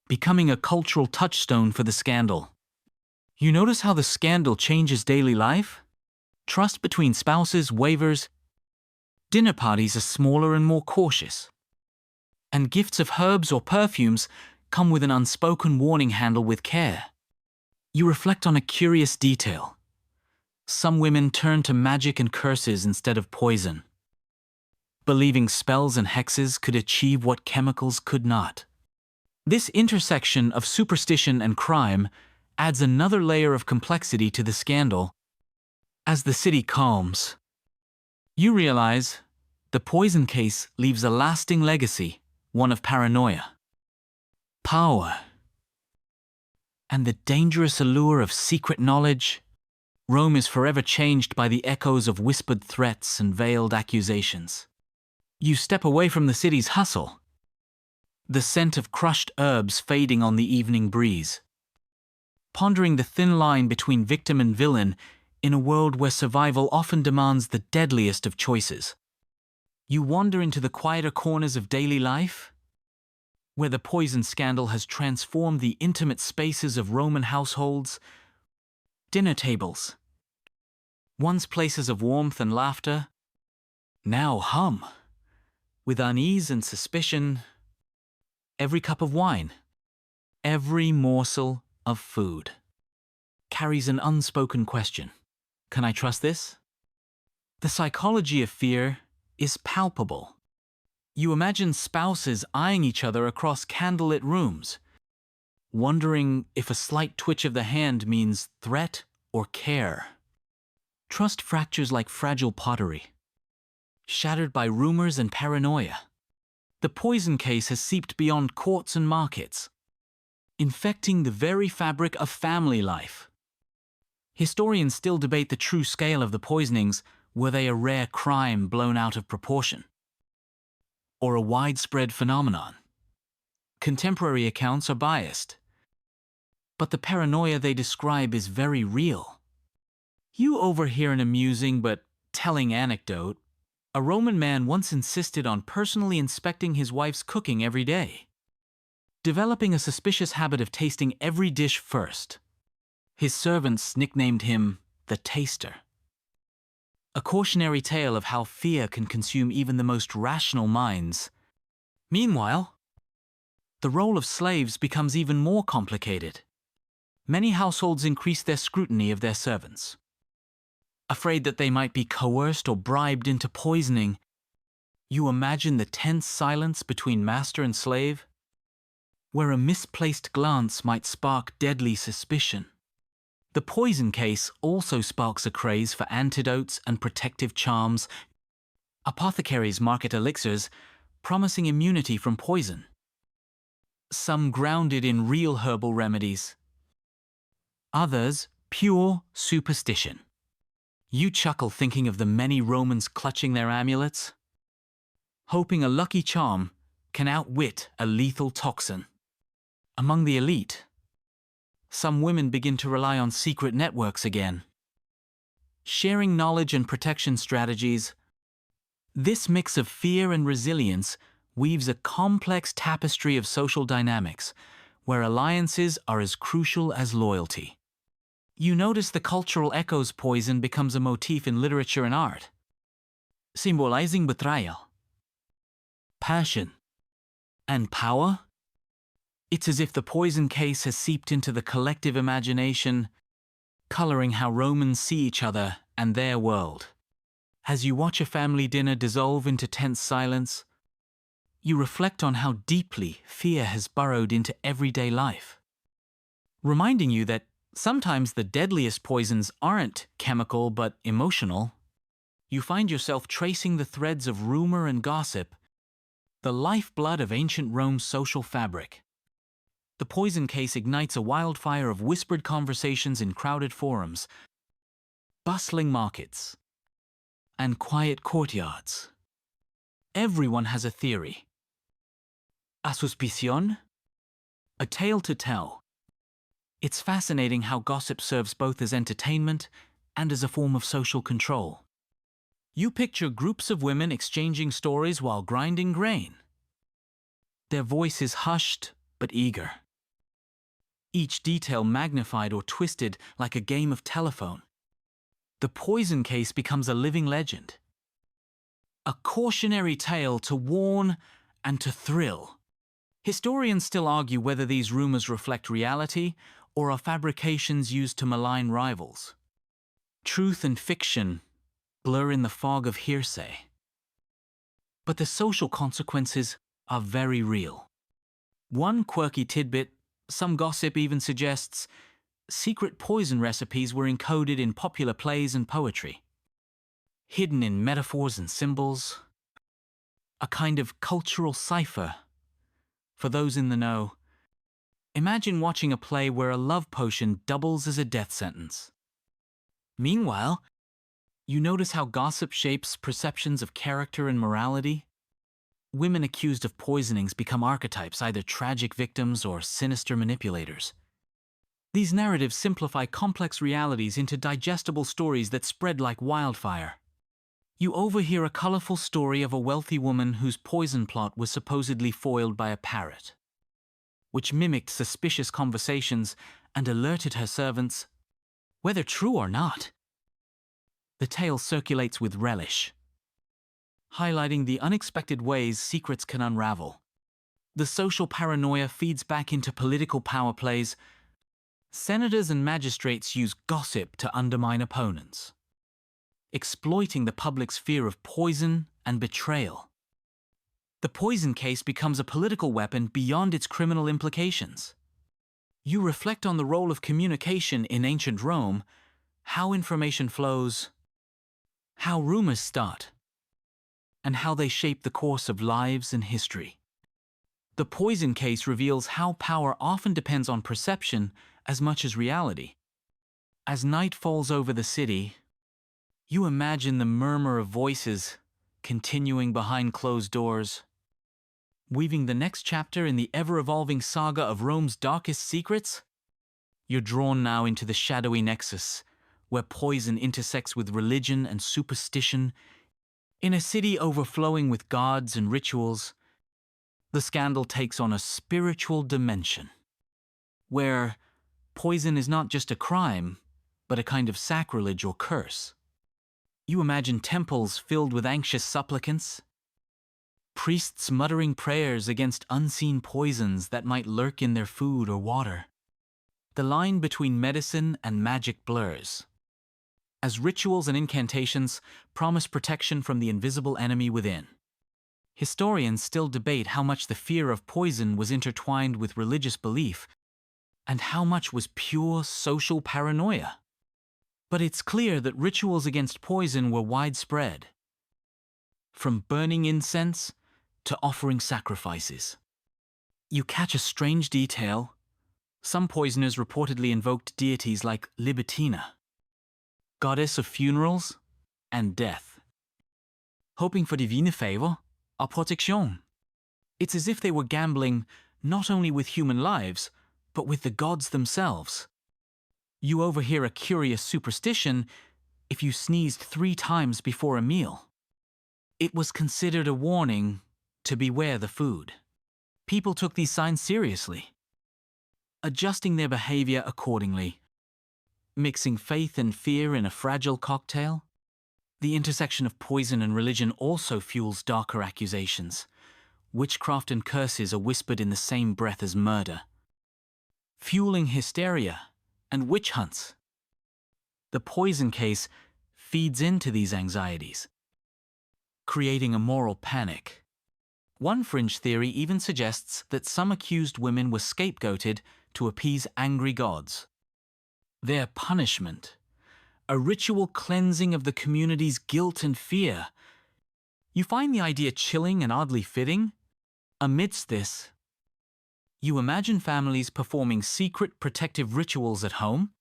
becoming a cultural touchstone for the scandal. You notice how the scandal changes daily life? Trust between spouses wavers, dinner parties are smaller and more cautious, and gifts of herbs or perfumes come with an unspoken warning handled with care. You reflect on a curious detail. Some women turn to magic and curses instead of poison, believing spells and hexes could achieve what chemicals could not. This intersection of superstition and crime adds another layer of complexity to the scandal. As the city calms, you realize the poison case leaves a lasting legacy, one of paranoia, power, and the dangerous allure of secret knowledge. Rome is forever changed by the echoes of whispered threats and veiled accusations. You step away from the city's hustle, the scent of crushed herbs fading on the evening breeze, pondering the thin line between victim and villain in a world where survival often demands the deadliest of choices. You wander into the quieter corners of daily life, where the poison scandal has transformed the intimate spaces of Roman households. Dinner tables, once places of warmth and laughter, now hum with unease and suspicion. Every cup of wine, every morsel of food carries an unspoken question. Can I trust this? The psychology of fear is palpable. You imagine spouses eyeing each other across candlelit rooms, wondering if a slight twitch of the hand means threat or care. Trust fractures like fragile pottery, shattered by rumors and paranoia. The poison case has seeped beyond courts and markets, infecting the very fabric of family life. Historians still debate the true scale of the poisonings. Were they a rare crime blown out of proportion, or a widespread phenomenon? Contemporary accounts are biased, but the paranoia they describe is very real. You overhear an amusing but telling anecdote. A Roman man once insisted on personally inspecting his wife's cooking every day, developing a suspicious habit of tasting every dish first. His servants nicknamed him the Taster. A cautionary tale of how fear can consume even the most rational minds. Meanwhile, the role of slaves becomes even more complicated. Many households increase their scrutiny of their servants, afraid that they might be coerced or bribed into poisoning. You imagine the tense silence between master and slave, where a misplaced glance might spark deadly suspicion. The poison case also sparks a craze for antidotes and protective charms. Apothecaries market elixirs, promising immunity from poison, some grounded in real herbal remedies, others pure superstition. You chuckle thinking of the many Romans clutching their amulets, hoping a lucky charm can outwit a lethal toxin. Among the elite, some women begin to rely on secret networks again, sharing knowledge and protection strategies. This mix of fear and resilience weaves a complex tapestry of social dynamics, where alliances are as crucial as loyalty. You notice the cultural echoes poison becomes a motif in literature and art, symbolizing betrayal, passion, and power. It's as if the poison case has seeped into the collective imagination, coloring how Romans see each other and their world. As you watch a family dinner dissolve into tense silence, you reflect on how deeply fear has burrowed into everyday life, reminding you that sometimes the deadliest poisons aren't chemical but emotional. You find yourself tracing the threads of rumor and gossip, the lifeblood of ancient Rome's social fabric. The poison case ignites a wildfire of whispered conversations in crowded forums, bustling markets, and quiet courtyards. Everyone has a theory, a suspicion, a tale to tell. It's fascinating how gossip serves both as entertainment and as a form of social control. You picture groups of women exchanging stories while grinding grain, their voices hushed but eager, each detail magnified or twisted like a game of telephone. The poison case becomes a living legend, a cautionary tale to warn and to thrill. Historians still argue whether these rumors reflect reality or are fabrications used to malign rivals. Truth and fiction blur in the fog of hearsay. But the social consequences are very real. One quirky tidbit, some gossip even suggests, secret poison recipes were encoded in popular plays and poetry, hidden in metaphors and symbols, a kind of cultural cipher for those in the know. Imagine watching a play where a love potion doubles as a death sentence. Meanwhile, you notice how gossip shapes perceptions of character and morality. Women accused of poisonings become archetypes, either tragic victims or sinister manipulators. These narratives simplify complex realities into digestible stories that spread like wildfire. You overhear a colorful story of a wealthy woman whose poison plot was supposedly foiled by a parrot, which mimicked suspicious conversations and alerted her servants, whether true or not. The tale circulates with relish, highlighting the unexpected ways secrets can unravel. The social paranoia feeds back into political power plays. Senators and magistrates use gossip to undermine opponents, exploiting the public's fear of poison and betrayal. The poison case becomes a political weapon beyond its criminal implications. You reflect on the role of communication in ancient Rome, how information flows, how rumors start, and how they shape the course of lives and history. The poison case reveals how power often depends on perception as much as reality. As night falls over the city, you imagine the murmur of voices continuing behind closed doors, weaving the next chapter in the ever-evolving saga of Rome's darkest secrets. You're drawn now into the shadowy nexus, where poison intersects with religion and superstition. In a city overflowing with gods and rituals, the scandal takes on a spiritual dimension, where poison is not just a crime, but a kind of sacrilege or curse. You imagine temples filled with anxious supplicants, priests muttering prayers against unseen poisons that might lurk in their food or water. The line between medicine and magic blurs, as rituals and incantations promise protection from the invisible enemy within. Historians still debate how much the fear of poison was intertwined with religious belief and how much was pure social paranoia. But it's clear that rituals against poison were widespread, from burning incense to offering sacrifices. You catch a strange detail. Some poisoners reportedly invoked deities like Libitina, goddess of funerals and death, hoping for divine favor or protection. It's as if they were gambling not only with human lives, but with the gods themselves. You overhear a curious superstition: if you sneezed 3 times before a meal, It was considered a warning to beware the food. People took these signs seriously, adjusting their behavior accordingly. Mixing faith and fear in a fragile cocktail? The intersection of poison and religion also fuels darker accusations. Witchcraft and curses are whispered in the same breath as murder, fueling hysteria and witch hunts. The poison case feeds into these anxieties, creating a moral panic. One fringe theory even suggests that some accused women were scapegoated to appease angry gods. Their punishment, a ritual cleansing of the community's guilt and fear. You find the idea chilling and oddly fitting? Amidst this, you imagine families performing secret protective rituals at home,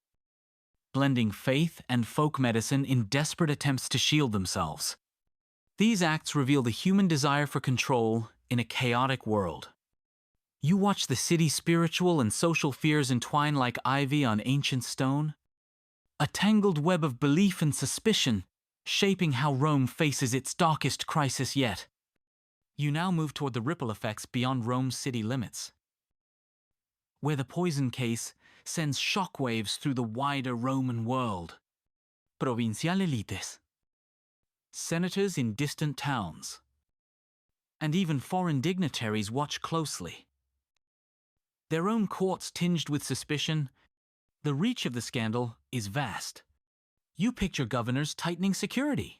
blending faith and folk medicine in desperate attempts to shield themselves. These acts reveal the human desire for control in a chaotic world. You watch the city's spiritual and social fears entwine like ivy on ancient stone, a tangled web of belief and suspicion, shaping how Rome faces its darkest crisis yet. You now move toward the ripple effects beyond Rome's city limits, where the poison case sends shockwaves through the wider Roman world. Provincial elites, senators in distant towns, and even foreign dignitaries watch closely. Their own courts tinged with suspicion, the reach of the scandal is vast. You picture governors tightening security,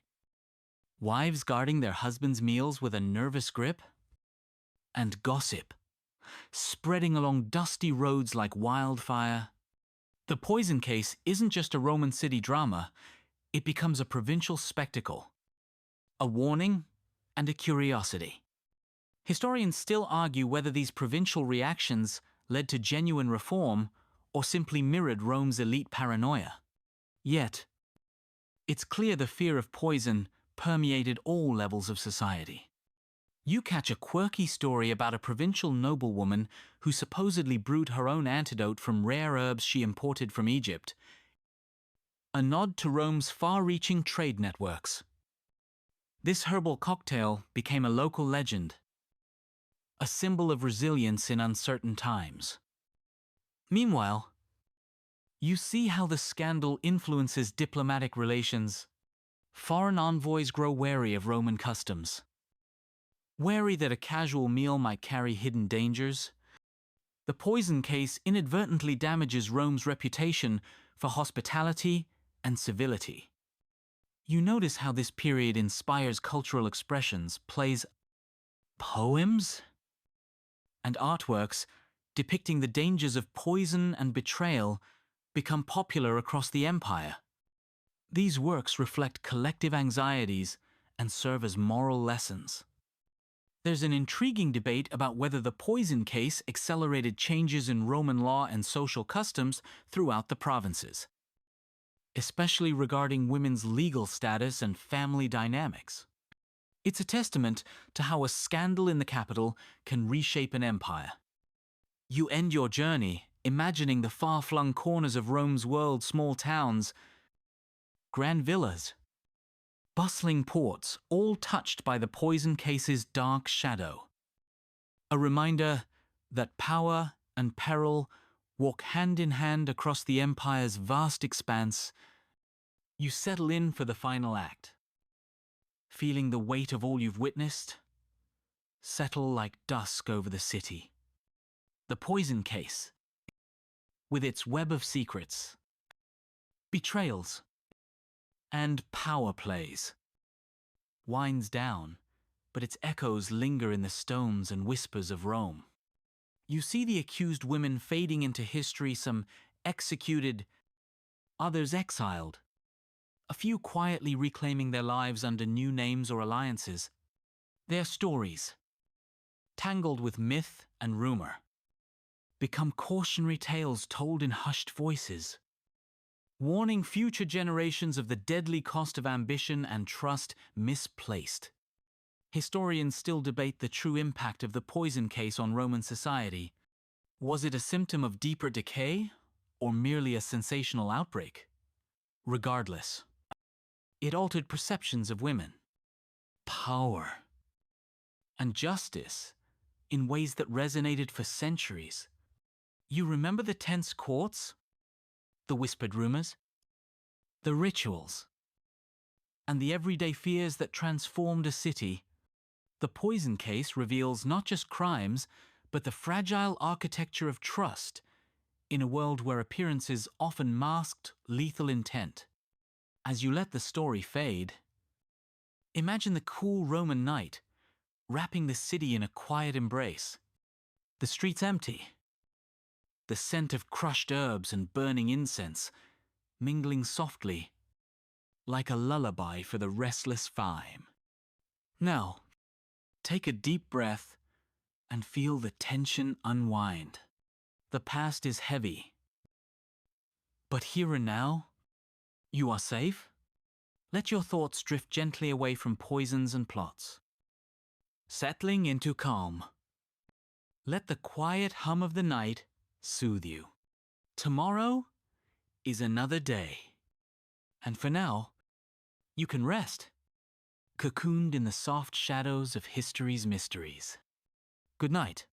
wives guarding their husbands' meals with a nervous grip, and gossip spreading along dusty roads like wildfire. The poison case isn't just a Roman city drama, it becomes a provincial spectacle, a warning and a curiosity. Historians still argue whether these provincial reactions led to genuine reform or simply mirrored Rome's elite paranoia. Yet, it's clear the fear of poison permeated all levels of society. You catch a quirky story about a provincial noblewoman who supposedly brewed her own antidote from rare herbs she imported from Egypt, a nod to Rome's far-reaching trade networks. This herbal cocktail became a local legend, a symbol of resilience in uncertain times. Meanwhile, you see how the scandal influences diplomatic relations. Foreign envoys grow wary of Roman customs, wary that a casual meal might carry hidden dangers. The poison case inadvertently damages Rome's reputation for hospitality and civility. You notice how this period inspires cultural expressions, plays, poems, and artworks depicting the dangers of poison and betrayal become popular across the empire. These works reflect collective anxieties and serve as moral lessons. There's an intriguing debate about whether the poison case accelerated changes in Roman law and social customs throughout the provinces, especially regarding women's legal status and family dynamics. It's a testament to how a scandal in the capital can reshape an empire. You end your journey imagining the far-flung corners of Rome's world, small towns, grand villas, bustling ports, all touched by the poison case's dark shadow. A reminder that power and peril walk hand in hand across the empire's vast expanse. You settle in for the final act, feeling the weight of all you've witnessed settle like dusk over the city. The poison case, with its web of secrets, betrayals, and power plays, winds down, but its echoes linger in the stones and whispers of Rome. You see the accused women fading into history, some executed, others exiled, a few quietly reclaiming their lives under new names or alliances. Their stories, tangled with myth and rumor, become cautionary tales told in hushed voices, warning future generations of the deadly cost of ambition and trust misplaced. Historians still debate the true impact of the poison case on Roman society. Was it a symptom of deeper decay, or merely a sensational outbreak? Regardless, it altered perceptions of women, power, and justice in ways that resonated for centuries. You remember the tense courts, the whispered rumors, the rituals, and the everyday fears that transformed a city. The poison case reveals not just crimes, but the fragile architecture of trust in a world where appearances often masked lethal intent. As you let the story fade, imagine the cool Roman night, wrapping the city in a quiet embrace. The streets empty, the scent of crushed herbs and burning incense mingling softly, like a lullaby for the restless thyme. Now, take a deep breath and feel the tension unwind. The past is heavy, but here and now, you are safe. Let your thoughts drift gently away from poisons and plots, settling into calm. Let the quiet hum of the night soothe you. Tomorrow is another day, and for now, you can rest, cocooned in the soft shadows of history's mysteries. Good night.